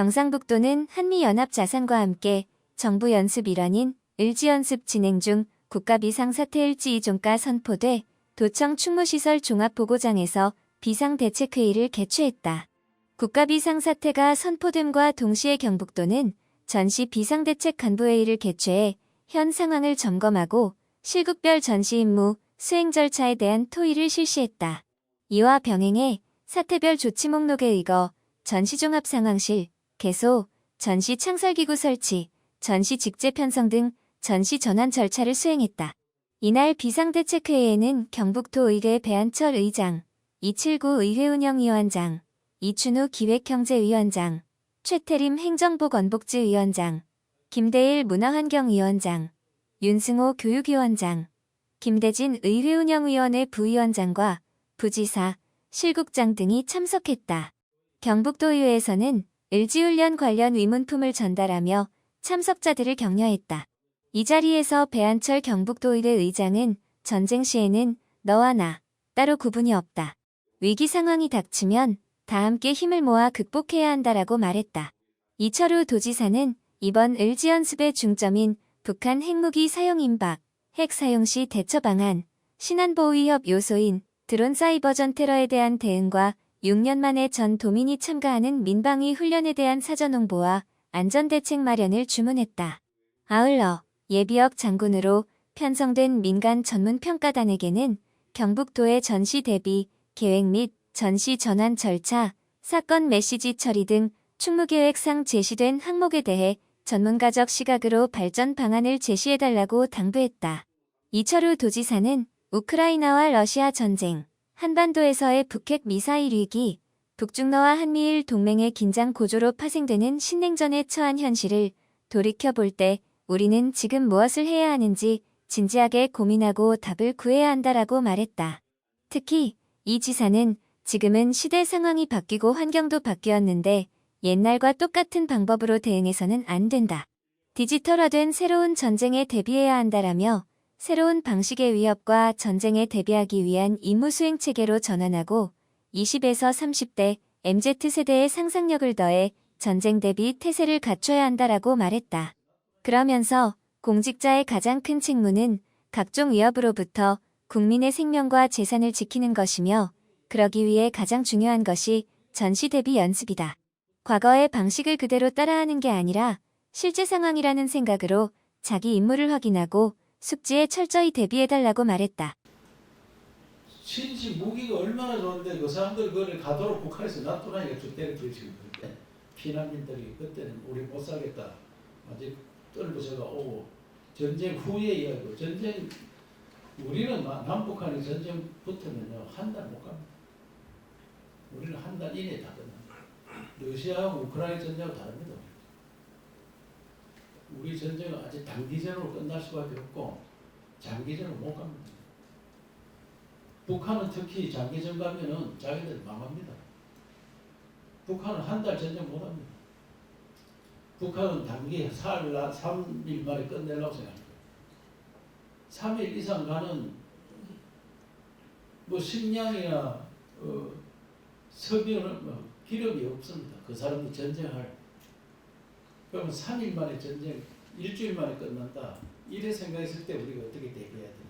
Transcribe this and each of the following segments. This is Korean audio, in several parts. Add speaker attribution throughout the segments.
Speaker 1: 경상북도는 한미연합자산과 함께 정부 연습 일환인 을지연습 진행 중 국가 비상사태 을지 2종가 선포돼 도청 충무시설 종합보고장에서 비상대책회의를 개최했다. 국가 비상사태가 선포됨과 동시에 경북도는 전시 비상대책 간부회의를 개최해 현 상황을 점검하고 실국별 전시 임무, 수행 절차에 대한 토의를 실시했다. 이와 병행해 사태별 조치 목록에 의거 전시종합상황실, 개소, 전시 창설기구 설치, 전시 직제 편성 등 전시 전환 절차를 수행했다. 이날 비상대책회의에는 경북도의회 배한철 의장, 이칠구 의회운영위원장, 이춘우 기획경제위원장, 최태림 행정보건복지위원장, 김대일 문화환경위원장, 윤승호 교육위원장, 김대진 의회운영위원회 부위원장과 부지사, 실국장 등이 참석했다. 경북도의회에서는 을지훈련 관련 위문품을 전달하며 참석자들을 격려했다. 이 자리에서 배한철 경북도의회 의장은 전쟁 시에는 너와 나 따로 구분이 없다. 위기 상황이 닥치면 다 함께 힘을 모아 극복해야 한다라고 말했다. 이철우 도지사는 이번 을지연습의 중점인 북한 핵무기 사용 임박, 핵 사용 시 대처 방안, 신안보위협 요소인 드론 사이버전 테러에 대한 대응과 6년 만에 전 도민이 참가하는 민방위 훈련에 대한 사전 홍보와 안전대책 마련을 주문했다. 아울러 예비역 장군으로 편성된 민간 전문평가단에게는 경북도의 전시 대비, 계획 및 전시 전환 절차, 사건 메시지 처리 등 충무계획상 제시된 항목에 대해 전문가적 시각으로 발전 방안을 제시해달라고 당부했다. 이철우 도지사는 우크라이나와 러시아 전쟁, 한반도에서의 북핵 미사일 위기, 북중러와 한미일 동맹의 긴장 고조로 파생되는 신냉전에 처한 현실을 돌이켜볼 때 우리는 지금 무엇을 해야 하는지 진지하게 고민하고 답을 구해야 한다라고 말했다. 특히 이 지사는 지금은 시대 상황이 바뀌고 환경도 바뀌었는데 옛날과 똑같은 방법으로 대응해서는 안 된다. 디지털화된 새로운 전쟁에 대비해야 한다라며 새로운 방식의 위협과 전쟁에 대비하기 위한 임무 수행 체계로 전환하고 20에서 30대 MZ세대의 상상력을 더해 전쟁 대비 태세를 갖춰야 한다라고 말했다. 그러면서 공직자의 가장 큰 책무는 각종 위협으로부터 국민의 생명과 재산을 지키는 것이며 그러기 위해 가장 중요한 것이 전시 대비 연습이다. 과거의 방식을 그대로 따라하는 게 아니라 실제 상황이라는 생각으로 자기 임무를 확인하고 숙지에 철저히 대비해달라고 말했다.
Speaker 2: 신식 무기가 얼마나 좋은데 그 사람들 그걸 가도록 북한에서 놔두나니까 좀 때려주고 지금 그때 피난민들이 그때는 우리 못 살겠다 아직 떨부서가 오고 전쟁 후에 이야기고 전쟁 우리는 남북한이 전쟁 붙으면요 한 달 못 갑니다. 우리는 한 달 이내에 다 끝납니다. 러시아하고 우크라이나 전쟁하고 다릅니다. 우리 전쟁은 아직 단기전으로 끝날 수밖에 없고 장기전으로 못 갑니다. 북한은 특히 장기전 가면은 자기들 망합니다. 북한은 한 달 전쟁 못 합니다. 북한은 단기 3일 만에 끝내려고 생각합니다. 3일 이상 가는 뭐 식량이나 석유는 기름이 없습니다. 그 사람도 전쟁할. 그러면 3일 만에 전쟁, 일주일 만에 끝난다. 이래 생각했을 때 우리가 어떻게 대비해야 되느냐.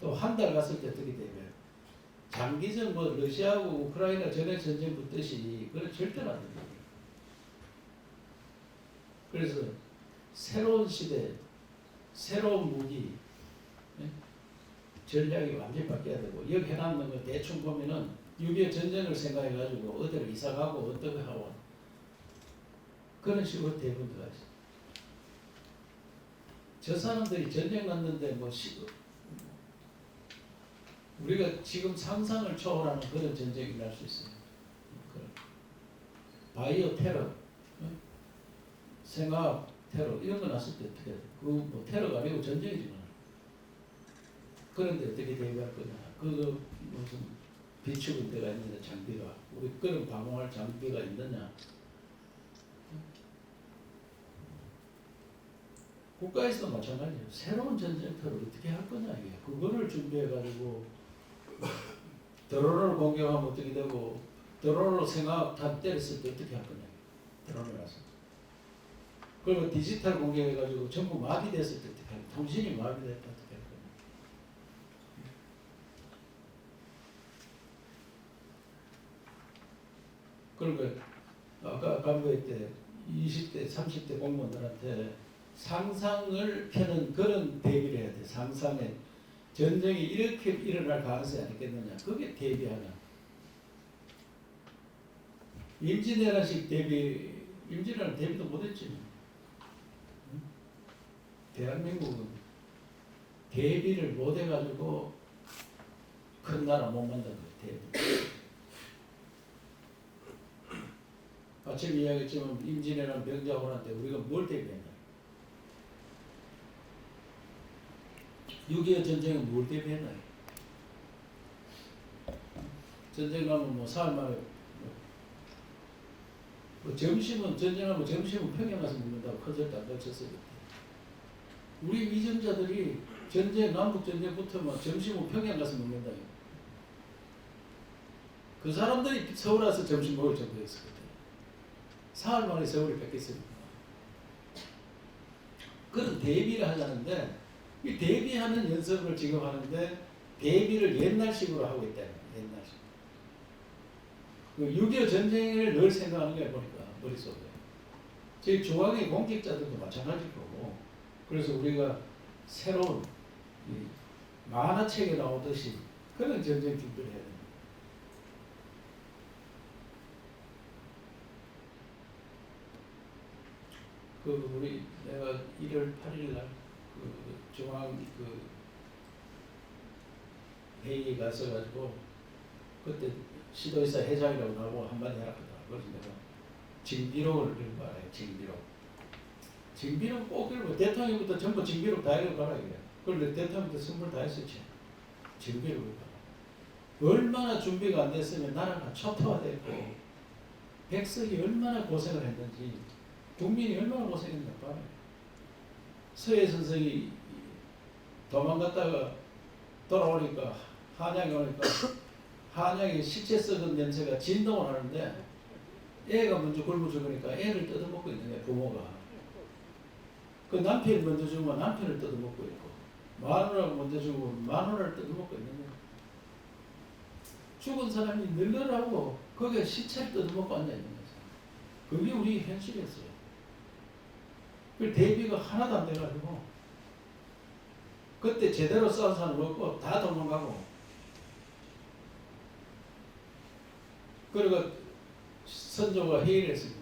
Speaker 2: 또 한 달 갔을 때 어떻게 대비해야 되느냐. 장기전 뭐 러시아하고 우크라이나 전에 전쟁 붙듯이 그건 절대로 안 됩니다. 그래서 새로운 시대, 새로운 무기, 전략이 완전히 바뀌어야 되고 여기 해놨는 거 대충 보면은 6.25 전쟁을 생각해가지고 어디로 이사가고 어떻게 하고 그런 식으로 대부분가 있어요. 저 사람들이 전쟁 났는데 뭐 우리가 지금 상상을 초월하는 그런 전쟁이 날 수 있어요. 바이오 테러, 생화학 테러 이런 거 났을 때 어떻게 돼? 그 뭐 테러가 아니고 전쟁이지만 그런데 어떻게 대비할 거냐? 그거 무슨 비축은 데가 있느냐 장비가 우리 그런 방어할 장비가 있느냐? 국가에서도 마찬가지예요. 새로운 전쟁터를 어떻게 할 거냐 이게. 그거를 준비해가지고 드론을 공격하면 어떻게 되고 드론으로 생각 다 때렸을 때 어떻게 할 거냐. 드론을 와서. 그리고 디지털 공격해가지고 전부 마비됐을 때 어떻게 하냐. 통신이 마비됐다 어떻게 할 거냐. 그러니까 아까 간부회 때 20대, 30대 공무원들한테 상상을 펴는 그런 대비를 해야 돼. 상상에 전쟁이 이렇게 일어날 가능성이 아니겠느냐. 그게 대비하냐. 임진왜란식 대비, 임진왜란 대비도 못했지. 응? 대한민국은 대비를 못해가지고 큰 나라 못 만든 거예요. 대비. 아침 이야기했지만 임진왜란 병자호란 때 우리가 뭘 대비했냐. 6.25 전쟁은 뭘 대비했나요? 전쟁 가면 뭐 사흘 만에 뭐 점심은 전쟁하면 점심은 평양 가서 먹는다고 컨설트 안 가르쳤어요. 우리 위전자들이 전쟁 남북 전쟁부터 점심은 평양 가서 먹는다. 그 사람들이 서울 와서 점심 먹을 정도였을 거예요. 사흘 만에 서울이 뺏겼습니다. 그런 대비를 하자는데 이 대비하는 연습을 지금 하는데 대비를 옛날식으로 하고 있다는 거예요. 옛날식. 6.25 전쟁을 늘 생각하는 게 보니까 머릿속에. 저희 중앙의 공직자들도 마찬가지일 거고. 그래서 우리가 새로운 만화책에 나오듯이 그런 전쟁 준비를 해야 됩니다. 우리 내가 1월 8일 날 중앙 회의에 가서가지고 그때 시도의사 회장이라고 나오고 한마디 하라거든. 그래서 내가 징비록을 읽어봐라. 징비록 꼭 읽어. 대통령부터 전부 징비록 다 읽어봐라. 그런데 대통령부터 선물 다 했었지. 징비록 읽어봐. 얼마나 준비가 안 됐으면 나라가 초토화됐고 백성이 얼마나 고생을 했는지 국민이 얼마나 고생했나 봐요. 서해 선생이 도망갔다가 돌아오니까 한양에 오니까 한양에 시체 썩은 냄새가 진동을 하는데 애가 먼저 굶어 죽으니까 애를 뜯어먹고 있는 거야. 부모가. 그 남편이 먼저 죽으면 남편을 뜯어먹고 있고 마누라가 먼저 죽으면 마누라를 뜯어먹고 있는 거야. 죽은 사람이 늙으라고 거기에 시체를 뜯어먹고 앉아있는 거죠. 그게 우리 현실이었어요. 그 대비가 하나도 안 돼가지고 그때 제대로 싸운 사람 없고 다 도망가고 그리고 선조가 회의를 했습니다.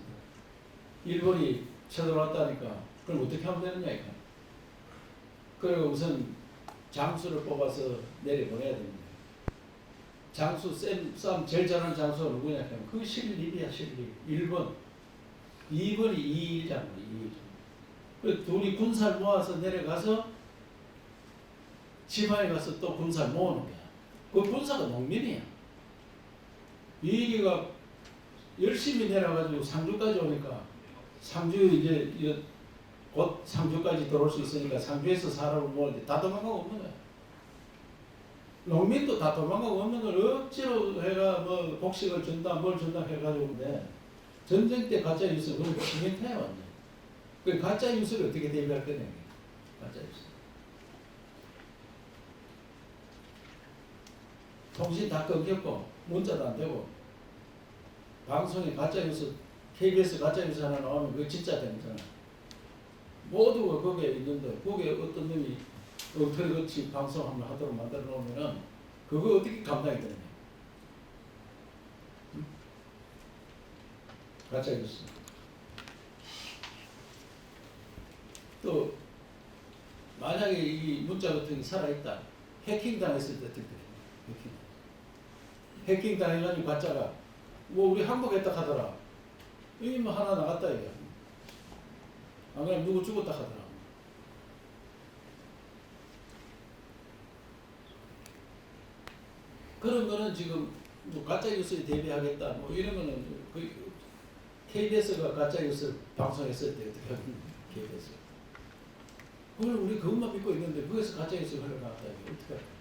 Speaker 2: 일본이 쳐들어왔다니까 그럼 어떻게 하면 되느냐 이거. 그리고 우선 장수를 뽑아서 내려보내야 됩니다. 장수 싸움 제일 잘하는 장수가 누구냐 하면 그 신립이야. 신립. 1번 2번이 이일장. 그 둘이 군사를 모아서 내려가서 지방에 가서 또 군사를 모으는 거야. 그 군사가 농민이야. 이일이가 열심히 내려가지고 상주까지 오니까 상주 이제 곧 상주까지 들어올 수 있으니까 상주에서 사람을 모으는데 다 도망가고 없는 거야. 농민도 다 도망가고 없는 걸 억지로 해가 뭐 곡식을 준다 뭘 준다 해가지고 근데 전쟁 때 가짜 뉴스 그건 시멘트야 완전. 그 가짜 뉴스를 어떻게 대비할 거냐. 가짜 뉴스. 통신 다 끊겼고 문자도 안 되고 방송에 가짜 뉴스 KBS 가짜 뉴스 하나 나오면 그거 진짜 되는 거잖아. 모두가 거기에 있는데 거기에 어떤 놈이 엉터리같이 방송 한번 하도록 만들어 놓으면은 그거 어떻게 감당이 되느냐. 응? 가짜 뉴스. 또 만약에 이 문자 같은 게 살아있다. 해킹 당했을 때 어떻게 돼? 해킹 당해가지고 가짜가 뭐 우리 항복했다 하더라. 이미 뭐 하나 나갔다 이거. 안 그러면 누구 죽었다 하더라. 그런 거는 지금 뭐 가짜 뉴스에 대비하겠다 뭐 이런 거는 그 KBS가 가짜 뉴스 방송했을 때 어떻게 하면 KBS. 그걸 우리 그것만 믿고 있는데 거기서 가짜 뉴스가 흘러나왔다 이게 어떻게 할까?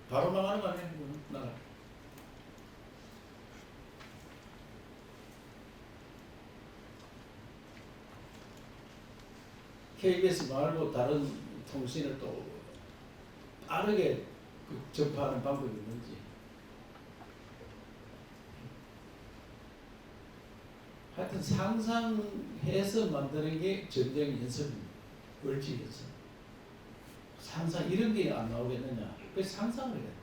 Speaker 2: 바로 망하는 거 아니야? 나라. KBS 말고 다른 통신을 또 빠르게 전파하는 방법이 있는지. 하여튼 상상해서 만드는 게 전쟁 연습입니다. 을지 연습. 상상 이런 게 안 나오겠느냐. 그래서 상상을 해야 돼.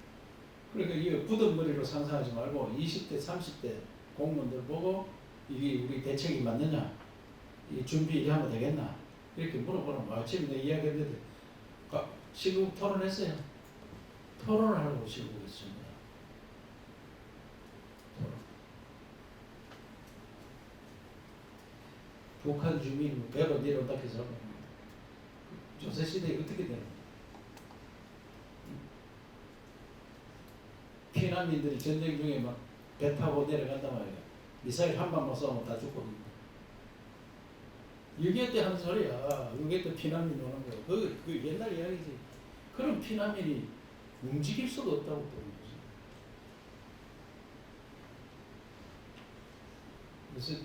Speaker 2: 그러니까 이 굳은 머리로 상상하지 말고 20대, 30대 공무원들 보고 이게 우리 대책이 맞느냐, 이 준비 이렇게 하면 되겠나 이렇게 물어보는 거. 아침에 내 이야기했는데 시국 토론했어요. 토론을 하려고 시국했습니다. 토론. 북한 주민 배로 내려온다 해서 조세시대에 어떻게 되는 거예요? 피난민들이 전쟁 중에 막 배 타고 내려간단 말이야. 미사일 한 방만 쏘면 다 죽거든요. 6.25 때 한 소리야. 6.25 때 피난민 오는 거. 그 옛날 이야기지. 그런 피난민이 움직일 수가 없다고 보는 거지. 그래서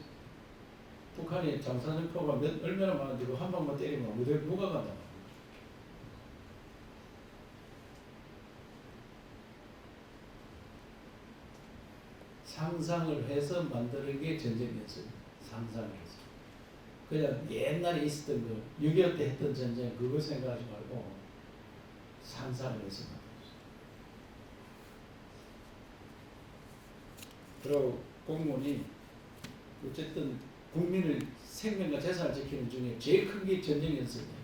Speaker 2: 북한이 장사정포가 얼마나 많은데 한 방만 때리면 어디 누가 간다. 상상을 해서 만드는 게 전쟁 연습입니다. 상상을 해서. 그냥 옛날에 있었던 거, 6.25 때 했던 전쟁 그거 생각하지 말고 상상을 해서 만들었어요. 그리고 공무원이 어쨌든 국민의 생명과 재산을 지키는 중에 제일 큰 게 전쟁 연습이에요.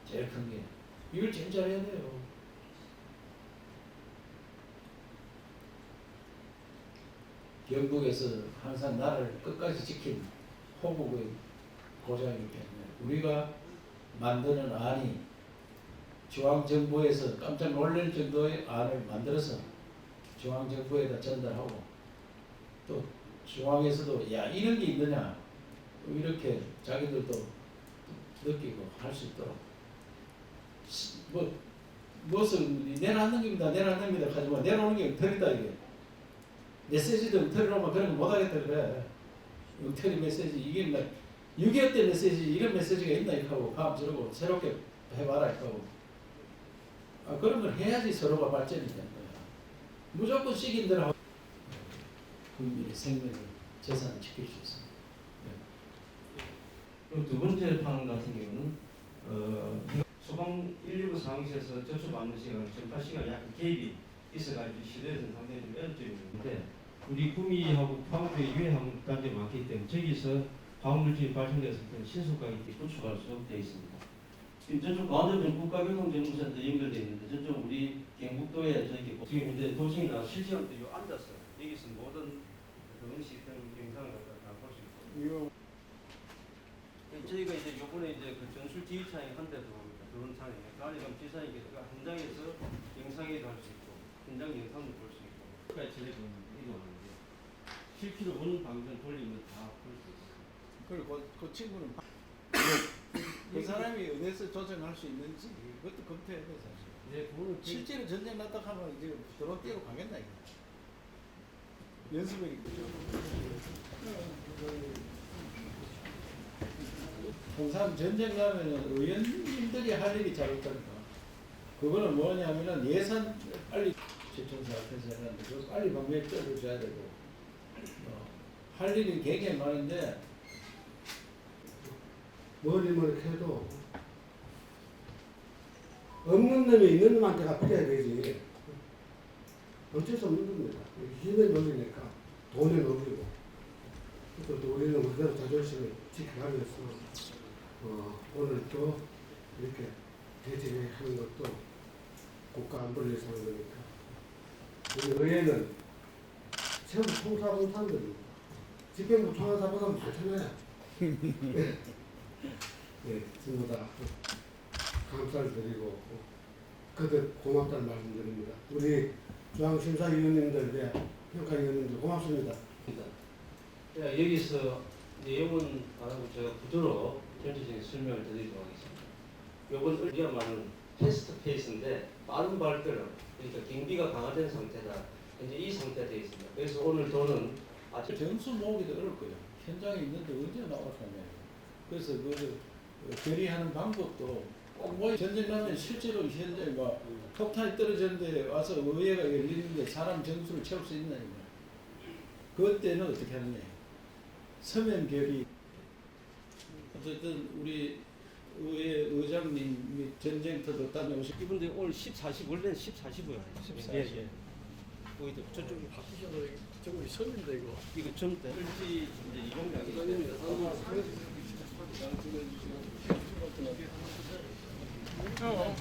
Speaker 2: 제일 큰 게. 이걸 제일 잘해야 돼요. 영국에서 항상 나라를 끝까지 지킨 호국의 고장이기 때문에 우리가 만드는 안이 중앙정부에서 깜짝 놀랄 정도의 안을 만들어서 중앙정부에다 전달하고 또 중앙에서도 야 이런 게 있느냐 이렇게 자기들도 느끼고 할 수 있도록 무엇을 내려앉는 겁니다. 내려앉는 겁니다. 하지만 내려오는 게 엉터리다 이게. 메시지도 엉터리로 하면 그런 거 못하겠다 그래. 엉터리 메시지 이게 막 6.25 때 메시지 이런 메시지가 있나 이렇게 하고 다음 저러고 새롭게 해봐라 이렇게 하고 그런 걸 해야지 서로가 발전이 되는 거야. 무조건 시킨 대로 하고 국민의 생명을 재산을 지킬 수 있습니다.
Speaker 3: 그리고 두 번째 판 같은 경우는 소방 119 상황실에서 접수받는 시간, 전파 시간이 약간 개입이 있어가지고 시도에서는 상당히 좀 어려움이 있는데 우리 구미하고 화물의 유해한 단지 많기 때문에 저기서 화물물질이 발생됐을 때는 신속하게 구축할 수 되어 있습니다. 지금 저쪽 광화문 국가교통정보센터 연결되어 있는데 저쪽 우리 경북도에 저기 지금 이제 도시나 실시간 때 앉아서 여기서 모든 그런 시스템 영상을 다 볼 수 있고 저희가 이제 요번에 이제 그 전술 지휘차에 한 대도 그런 상황에 가리감 지사님께서 현장에서 영상에도 할 수 있고 현장 영상도 볼 수 있고 끝까지 전해보는 이동하는데 실기로 오는 방전 돌리면 다 볼 수 있어요.
Speaker 2: 그리고 그 친구는 그 사람이 어디서 조정할 수 있는지 그것도 검토해야 돼 사실.
Speaker 3: 네, 그거는
Speaker 2: 실제로 전쟁 났다 하면 이제 드론 띄고 가겠나 이거. 연습이 항상 전쟁 나면 의원님들이 할 일이 잘 없다니까. 그거는 뭐냐면은 예산 빨리 시청사 앞에서 해놨는데 그 빨리 방법에 떨어져야 되고 할 일이 굉장히 많은데
Speaker 4: 뭐를 해도 없는 놈이 있는 놈한테가 필요해야 되지. 어쩔 수 없는 겁니다. 힘의 논리니까 돈의 논리고 또 우리는 우리대로 자존심을 지켜가면서 오늘 또 이렇게 대진하는 것도 국가 안보를 위해서 하는 거니까 우리 의회는 최고 총사하는 사람들입니다. 집행부 총회사보다 많잖아요. 네, 전부 다 감사를 드리고 그들 고맙다는 말씀드립니다. 우리 중앙심사위원님들, 평가위원님들 고맙습니다.
Speaker 3: 여기서 내용은 안 하고 제가 구조로 전체적인 설명을 드리도록 하겠습니다. 요건 우리야말로 패스트 페이스인데 빠른 발걸음, 그러니까 경비가 강화된 상태다. 현재 이 상태가 되어 있습니다. 그래서 오늘 저는
Speaker 2: 점수 모으기도 어려울 거예요. 현장에 있는데 언제 나왔냐면 그래서 그 결의하는 방법도 꼭 뭐 전쟁 나면 실제로 현재 막 폭탄이 떨어졌는데 와서 의회가 열리는데 사람 정수를 채울 수 있나 이거. 그때는 어떻게 하느냐. 서면 결의. 어쨌든 우리 의회 의장님 및 전쟁터도 다녀오시고
Speaker 3: 이분들 오늘 14시 원래는 14시고요.
Speaker 2: 14시.
Speaker 3: 예.
Speaker 5: 저쪽이 바뀌셔서 저쪽이 선인데 이거.
Speaker 3: 이거 좀 을지 이제 이동량이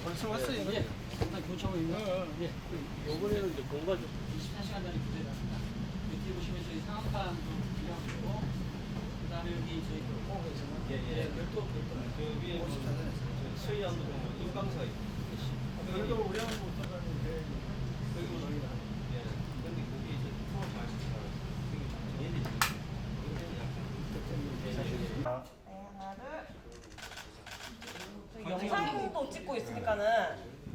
Speaker 5: 벌써 왔어요. 예. 상당히 교차하고 있는. 예.
Speaker 3: 이번에는 이제 공부가 좀
Speaker 5: 24시간 단위 부대다. 여기 보시면 저희 상황판도 준비하고 그다음에 여기 저희 공에서는
Speaker 3: 예.
Speaker 5: 별도
Speaker 3: 그 위에 서해안도 보면 인강사가 있고
Speaker 5: 그래도 우리하고 못 따라가는데
Speaker 3: 여기 보면 예. 근데 거기 이제 투어 마스터가 되게 얘네들이 굉장히 약간
Speaker 6: 네, 하나, 둘. 영상도 찍고 있으니까는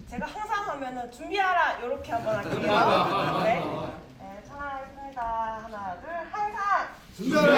Speaker 6: 제가 항상 하면은 준비하라 이렇게 한번 할게요. 네. 네, 전화하겠습니다. 하나, 둘, 항상
Speaker 4: 준비하라!